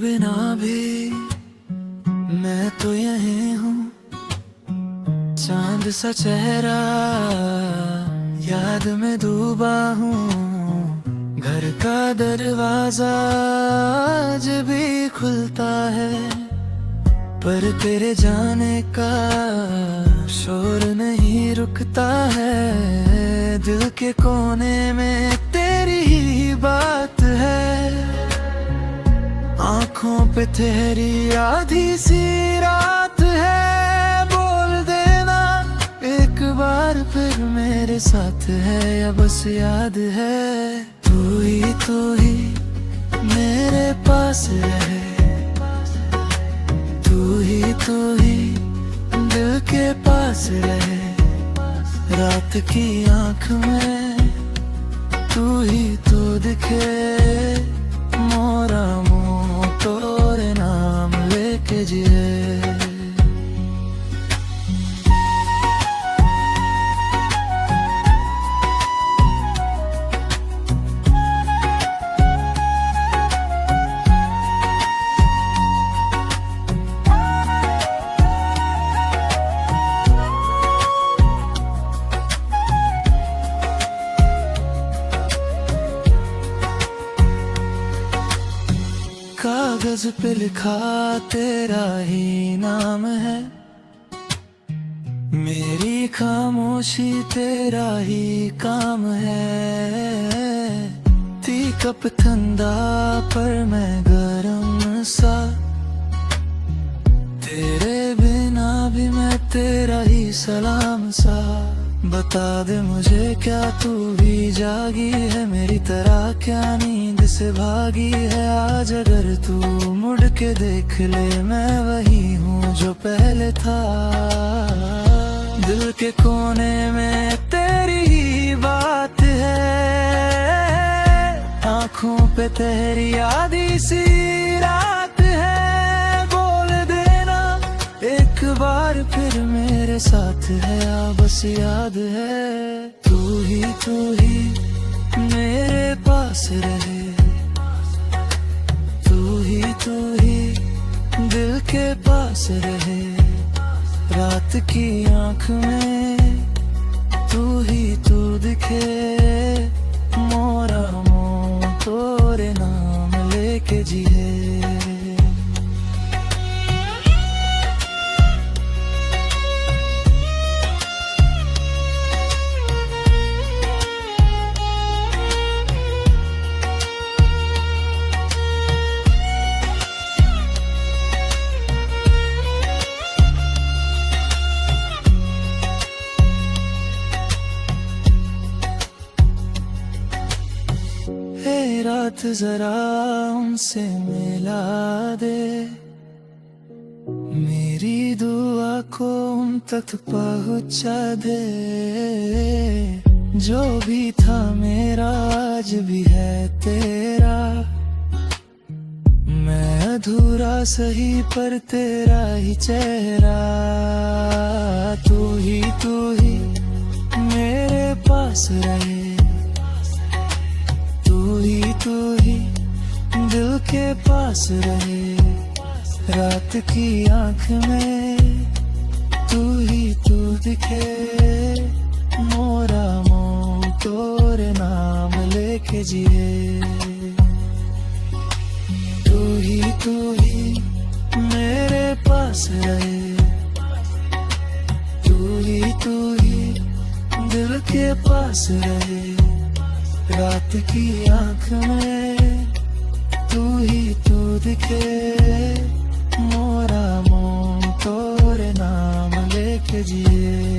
बिना भी मैं तो यही हूँ, चांद सा चेहरा याद में डूबा हूँ। घर का दरवाजा आज भी खुलता है, पर तेरे जाने का शोर नहीं रुकता है। दिल के कोने में तेरी ही बात है, आँखों पे तेरी आधी सी रात है। बोल देना एक बार फिर मेरे साथ है या बस याद है। तू ही मेरे पास रहे, तू ही दिल के पास रहे। रात की आँख में तू ही तो दिखे, मोरा मुँह तोरे नाम लेके जिए। कागज पे लिखा तेरा ही नाम है, मेरी खामोशी तेरा ही काम है। थी कप ठंडा पर मैं गरम सा, तेरे बिना भी मैं तेरा ही सलाम सा। बता दे मुझे क्या तू भी जागी है मेरी तरह, क्या नींद से भागी है आज। अगर तू मुड़ के देख ले मैं वही हूँ जो पहले था। दिल के कोने में तेरी ही बात है, आँखों पे तेरी आधी सी रात है। बोल देना एक बार फिर मेरे साथ है या बस याद है। तू ही मेरे पास रहे, तू ही दिल के पास रहे। रात की आँख में तू ही तू दिखे, मोरा मुँह तोरे नाम लेके जिए। रात जरा उनसे मिला दे, मेरी दुआ को उन तक पहुँचा दे। जो भी था मेरा आज भी है तेरा, मैं अधूरा सही पर तेरा ही चेहरा। तू ही मेरे पास रहे, तू ही दिल के पास रहे। रात की आँख में तू ही तू दिखे, मोरा मुँह तोरे नाम लेके जिए। तू ही मेरे पास रहे, तू ही दिल के पास रहे। रात की आँख में तू ही तू दिखे, मोरा मुँह तोरे नाम लेके जिए।